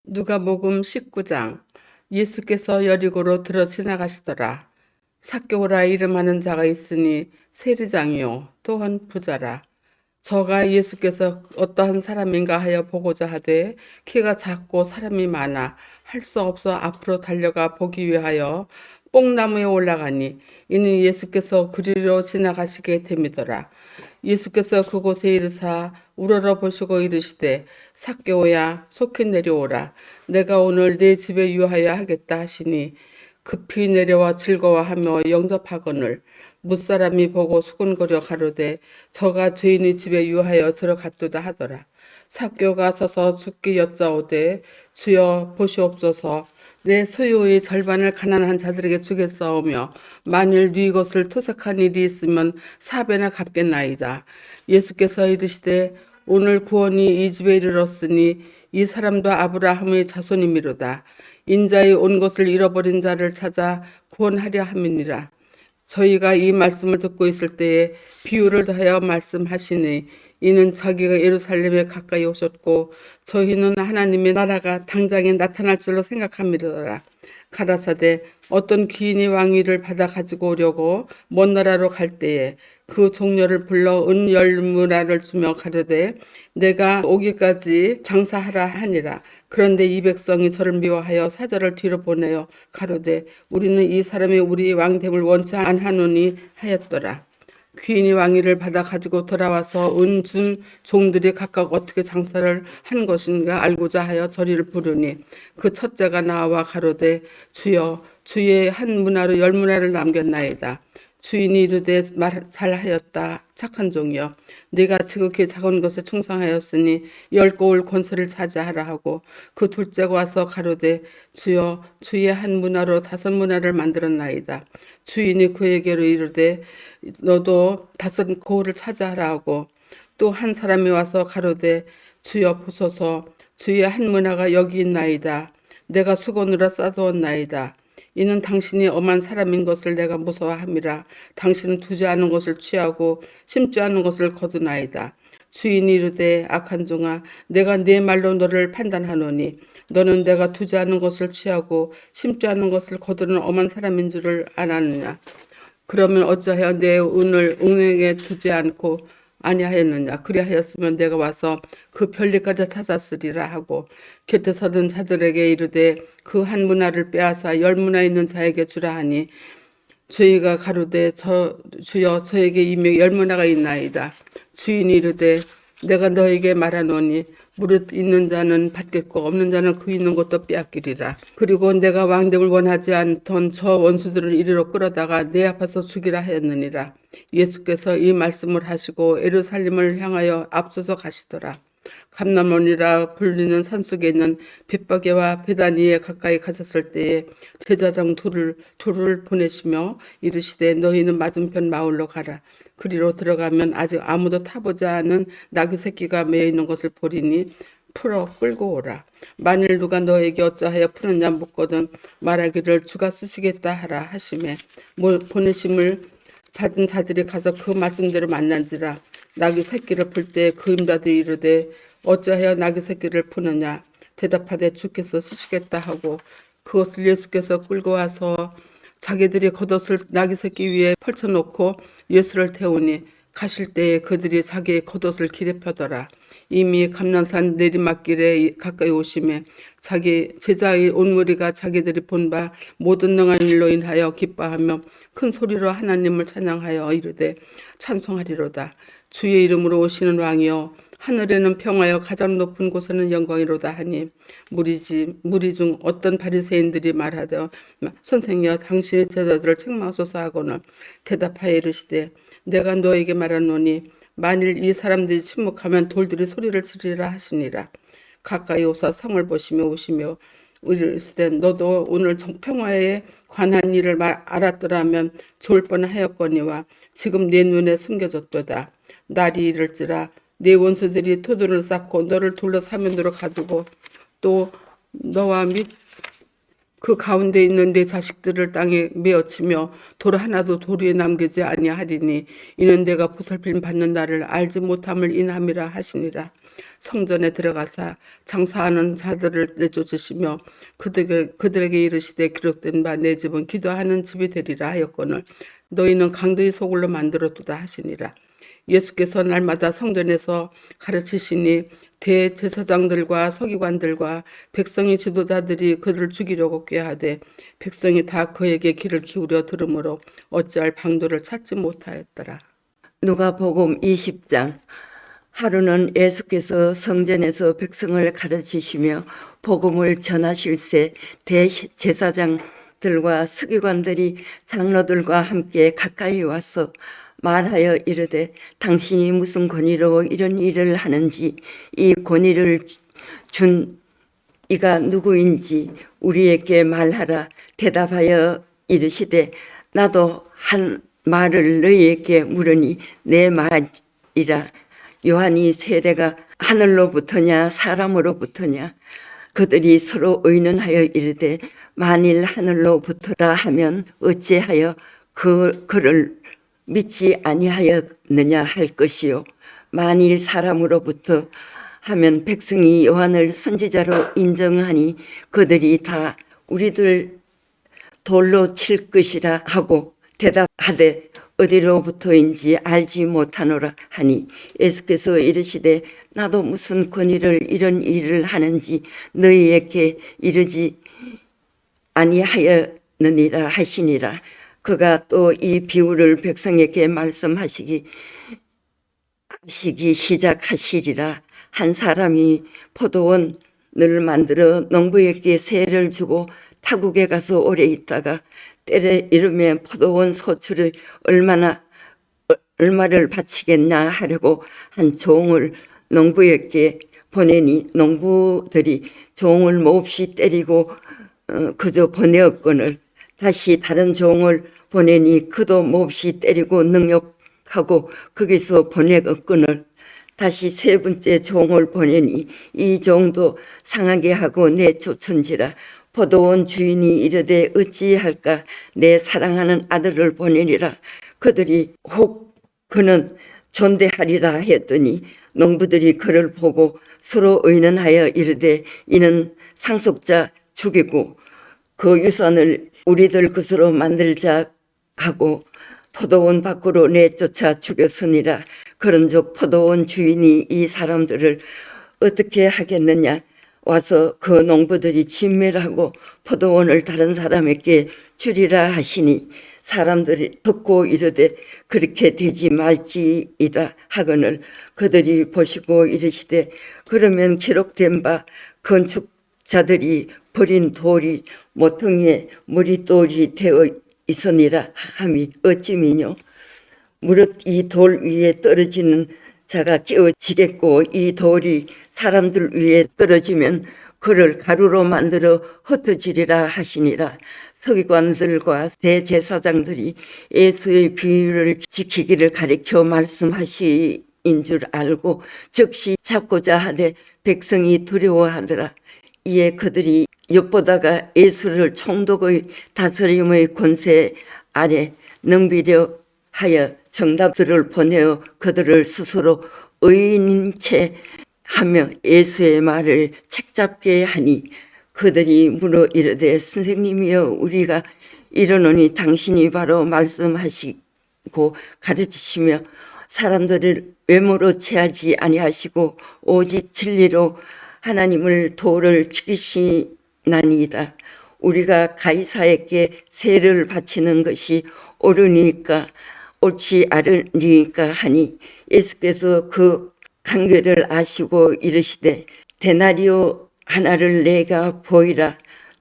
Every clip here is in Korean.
누가복음 19장. 예수께서 여리고로 들어 지나가시더라. 삭개오라 이름하는 자가 있으니 세리장이요 또한 부자라. 저가 예수께서 어떠한 사람인가 하여 보고자 하되 키가 작고 사람이 많아 할 수 없어 앞으로 달려가 보기 위하여 뽕나무에 올라가니 이는 예수께서 그리로 지나가시게 됨이더라. 예수께서 그곳에 이르사 우러러 보시고 이르시되 삭개오야 속히 내려오라. 내가 오늘 네 집에 유하여 하겠다 하시니 급히 내려와 즐거워하며 영접하거늘 무사람이 보고 수군거려 가로되 저가 죄인의 집에 유하여 들어갔도다 하더라. 삭개오가 서서 주께 여짜오되 주여 보시옵소서 내 소유의 절반을 가난한 자들에게 주겠사오며 만일 네 것을 토색한 일이 있으면 4배나 갚겠나이다. 예수께서 이르시되 오늘 구원이 이 집에 이르렀으니 이 사람도 아브라함의 자손이미로다. 인자의 온 것을 잃어버린 자를 찾아 구원하려 함이니라. 저희가 이 말씀을 듣고 있을 때에 비유를 더하여 말씀하시니 이는 자기가 예루살렘에 가까이 오셨고 저희는 하나님의 나라가 당장에 나타날 줄로 생각함이로라. 가라사대 어떤 귀인이 왕위를 받아 가지고 오려고 먼 나라로 갈 때에 그 종려를 불러 은 10문화를 주며 가르되 내가 오기까지 장사하라 하니라. 그런데 이 백성이 저를 미워하여 사절을 뒤로 보내어 가로되 우리는 이 사람이 우리 왕됨을 원치 않하노니 하였더라. 귀인이 왕위를 받아 가지고 돌아와서 은 준 종들이 각각 어떻게 장사를 한 것인가 알고자 하여 저리를 부르니 그 첫째가 나와 가로되 주여 주의 한 문화로 10문화를 남겼나이다. 주인이 이르되 말 잘하였다 착한 종이여 네가 지극히 작은 것에 충성하였으니 10고을 권세를 차지하라 하고 그 둘째가 와서 가로되 주여 주의 한 문화로 5문화를 만들었나이다. 주인이 그에게로 이르되 너도 5고을을 차지하라 하고 또 한 사람이 와서 가로되 주여 보소서 주의 한 문화가 여기 있나이다. 내가 수건으로 싸두었나이다. 이는 당신이 엄한 사람인 것을 내가 무서워함이라. 당신은 두지 않은 것을 취하고 심지 않은 것을 거두나이다. 주인이 이르되 악한 종아 내가 네 말로 너를 판단하노니 너는 내가 두지 않은 것을 취하고 심지 않은 것을 거두는 엄한 사람인 줄을 아느냐. 그러면 어찌하여 내 은을 웅행에 두지 않고 아니하였느냐. 그리하였으면 내가 와서 그 편리까지 찾았으리라 하고 곁에 서던 자들에게 이르되 그 한 문화를 빼앗아 10문화 있는 자에게 주라 하니 저희가 가로되 주여 저에게 이미 10문화가 있나이다. 주인이 이르되 내가 너에게 말하노니 무릇 있는 자는 받겠고 없는 자는 그 있는 것도 빼앗기리라. 그리고 내가 왕됨을 원하지 않던 저 원수들을 이리로 끌어다가 내 앞에서 죽이라 하였느니라. 예수께서 이 말씀을 하시고 예루살렘을 향하여 앞서서 가시더라. 감람원이라 불리는 산속에 있는 벳바게와 베다니에 가까이 가셨을 때에 제자장 둘을 보내시며 이르시되 너희는 맞은편 마을로 가라. 그리로 들어가면 아직 아무도 타보지 않은 나귀 새끼가 매여 있는 것을 보리니 풀어 끌고 오라. 만일 누가 너에게 어찌하여 푸느냐 묻거든 말하기를 주가 쓰시겠다 하라 하시매 보내심을 받은 자들이 가서 그 말씀대로 만난지라. 나귀 새끼를 풀 때 그 임자들이 이르되 어찌하여 나귀 새끼를 푸느냐 대답하되 주께서 쓰시겠다 하고 그것을 예수께서 끌고 와서 자기들이 겉옷을 나귀 새끼 위에 펼쳐놓고 예수를 태우니 가실 때에 그들이 자기의 겉옷을 길에 펴더라. 이미 감난산 내리막길에 가까이 오심에 자기 제자의 온 무리가 자기들이 본 바 모든 능한 일로 인하여 기뻐하며 큰 소리로 하나님을 찬양하여 이르되 찬송하리로다. 주의 이름으로 오시는 왕이여 하늘에는 평화여 가장 높은 곳에는 영광이로다 하니 무리 중 어떤 바리새인들이 말하되 선생이여 당신의 제자들을 책망하소서 하고는 대답하여 이르시되 내가 너에게 말하노니 만일 이 사람들이 침묵하면 돌들이 소리를 지르리라 하시니라. 가까이 오사 성을 보시며 오시며 이르시되 너도 오늘 평화에 관한 일을 알았더라면 좋을 뻔하였거니와 지금 내 눈에 숨겨졌도다. 날이 이를지라 네 원수들이 토둔을 쌓고 너를 둘러 사면으로 가두고 또 너와 및 그 가운데 있는 내 자식들을 땅에 메어치며 돌 하나도 도리에 남기지 아니하리니 이는 내가 보살핌 받는 날을 알지 못함을 인함이라 하시니라. 성전에 들어가사 장사하는 자들을 내쫓으시며 그들에게 이르시되 기록된 바 내 집은 기도하는 집이 되리라 하였거늘 너희는 강도의 소굴로 만들어두다 하시니라. 예수께서 날마다 성전에서 가르치시니 대제사장들과 서기관들과 백성의 지도자들이 그를 죽이려고 꾀하되 백성이 다 그에게 귀를 기울여 들으므로 어찌할 방도를 찾지 못하였더라. 누가복음 20장. 하루는 예수께서 성전에서 백성을 가르치시며 복음을 전하실새 대제사장들과 서기관들이 장로들과 함께 가까이 와서 말하여 이르되 당신이 무슨 권위로 이런 일을 하는지 이 권위를 준 이가 누구인지 우리에게 말하라. 대답하여 이르시되 나도 한 말을 너희에게 물으니 내 말이라. 요한이 세례가 하늘로부터냐 사람으로부터냐. 그들이 서로 의논하여 이르되 만일 하늘로부터라 하면 어찌하여 그를 믿지 아니하였느냐 할 것이요 만일 사람으로부터 하면 백성이 요한을 선지자로 인정하니 그들이 다 우리들 돌로 칠 것이라 하고 대답하되 어디로부터인지 알지 못하노라 하니 예수께서 이르시되 나도 무슨 권위를 이런 일을 하는지 너희에게 이르지 아니하였느니라 하시니라. 그가 또 이 비유를 백성에게 말씀하시기 시작하시리라. 한 사람이 포도원을 만들어 농부에게 세를 주고 타국에 가서 오래 있다가 때를 이르면 포도원 소출을 얼마를 바치겠나 하려고 한 종을 농부에게 보내니 농부들이 종을 몹시 때리고 그저 보내었거늘 다시 다른 종을 보내니 그도 몹시 때리고 능욕하고 거기서 보내었거늘 다시 세 번째 종을 보내니 이 종도 상하게 하고 내쫓은지라. 포도원 주인이 이르되 어찌할까 내 사랑하는 아들을 보내니라. 그들이 혹 그는 존대하리라 했더니 농부들이 그를 보고 서로 의논하여 이르되 이는 상속자 죽이고 그 유산을 우리들 것으로 만들자 하고 포도원 밖으로 내쫓아 죽였으니라. 그런즉 포도원 주인이 이 사람들을 어떻게 하겠느냐. 와서 그 농부들이 진멸하고 포도원을 다른 사람에게 주리라 하시니 사람들이 듣고 이르되 그렇게 되지 말지이다 하거늘 그들이 보시고 이르시되 그러면 기록된 바 건축자들이 버린 돌이 모퉁이에 머릿돌이 되어 있으니라 함이 어찌미뇨. 무릇 이 돌 위에 떨어지는 자가 깨어지겠고 이 돌이 사람들 위에 떨어지면 그를 가루로 만들어 흩어지리라 하시니라. 서기관들과 대제사장들이 예수의 비유를 지키기를 가리켜 말씀하시인 줄 알고 즉시 잡고자 하되 백성이 두려워하더라. 이에 그들이 엿보다가 예수를 총독의 다스림의 권세 아래 능비려 하여 정답들을 보내어 그들을 스스로 의인인 채 하며 예수의 말을 책잡게 하니 그들이 물어 이르되 선생님이여 우리가 이르노니 당신이 바로 말씀하시고 가르치시며 사람들을 외모로 취하지 아니하시고 오직 진리로 하나님을 도를 지키시나니이다. 우리가 가이사에게 세를 바치는 것이 옳으니까 옳지 않으니까 하니 예수께서 그 간계를 아시고 이르시되 데나리오 하나를 내가 보이라.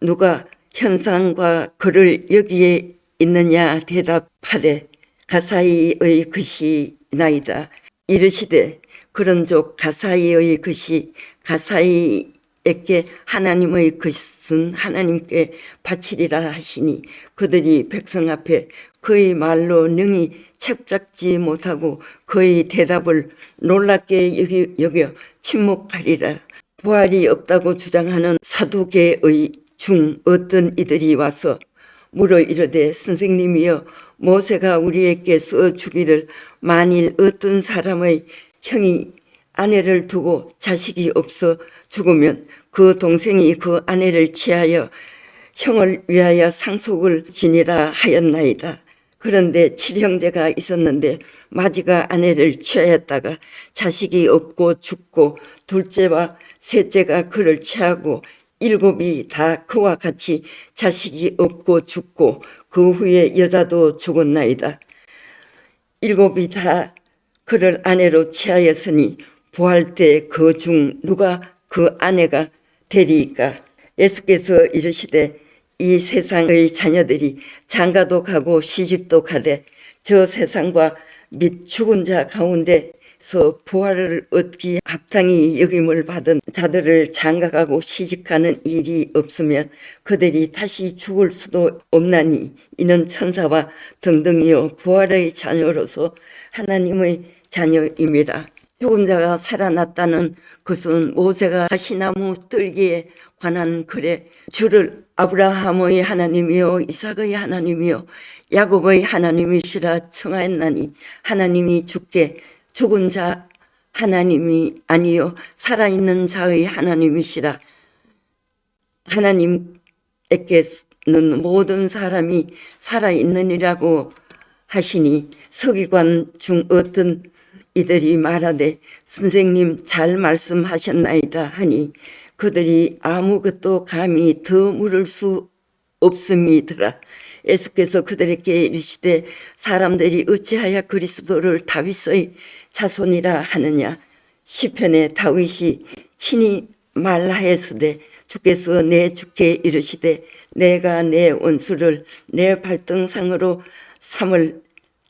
누가 현상과 글을 여기에 있느냐 대답하되 가사이의 것이나이다. 이르시되 그런즉 가사이의 것이 가사이에게 하나님의 것은 하나님께 바치리라 하시니 그들이 백성 앞에 그의 말로 능히 책잡지 못하고 그의 대답을 놀랍게 여겨 침묵하리라. 부활이 없다고 주장하는 사두개의 중 어떤 이들이 와서 물어 이르되 선생님이여 모세가 우리에게 써 주기를 만일 어떤 사람의 형이 아내를 두고 자식이 없어 죽으면 그 동생이 그 아내를 취하여 형을 위하여 상속을 지니라 하였나이다. 그런데 칠형제가 있었는데 마지가 아내를 취하였다가 자식이 없고 죽고 둘째와 셋째가 그를 취하고 일곱이 다 그와 같이 자식이 없고 죽고 그 후에 여자도 죽었나이다. 일곱이 다 그를 아내로 취하였으니 부활 때 그 중 누가 그 아내가 되리이까. 예수께서 이르시되 이 세상의 자녀들이 장가도 가고 시집도 가되 저 세상과 및 죽은 자 가운데서 부활을 얻기 합당히 여김을 받은 자들을 장가가고 시집가는 일이 없으면 그들이 다시 죽을 수도 없나니 이는 천사와 등등이요 부활의 자녀로서 하나님의 자녀임이라. 죽은 자가 살아났다는 것은 모세가 가시나무 뜰기에 관한 글에 주를 아브라함의 하나님이요 이삭의 하나님이요 야곱의 하나님이시라 청하였나니 하나님이 주께 죽은 자 하나님이 아니요 살아있는 자의 하나님이시라. 하나님께서는 모든 사람이 살아있느니라고 하시니 서기관 중 어떤 이들이 말하되 선생님 잘 말씀하셨나이다 하니 그들이 아무것도 감히 더 물을 수 없음이더라. 예수께서 그들에게 이르시되 사람들이 어찌하여 그리스도를 다윗의 자손이라 하느냐. 시편에 다윗이 친히 말하였으되 주께서 내 주께 이르시되 내가 내 원수를 내 발등상으로 삼을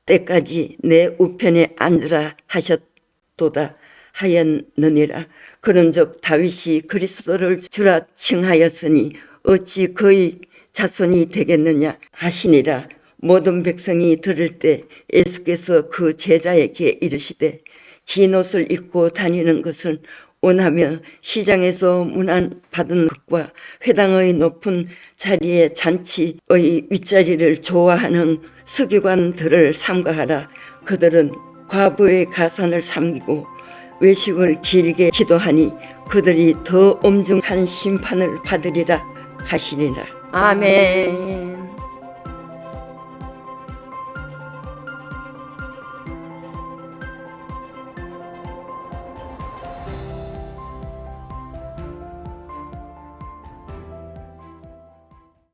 때까지 내 우편에 앉으라 하셨도다 하였느니라. 그런즉 다윗이 그리스도를 주라 칭하였으니 어찌 그의 자손이 되겠느냐 하시니라. 모든 백성이 들을 때 예수께서 그 제자에게 이르시되 긴 옷을 입고 다니는 것을 원하며 시장에서 문안 받은 것과 회당의 높은 자리에 잔치의 윗자리를 좋아하는 서기관들을 삼가하라. 그들은 과부의 가산을 삼기고 외식을 길게 기도하니 그들이 더 엄중한 심판을 받으리라 하시니라. 아멘.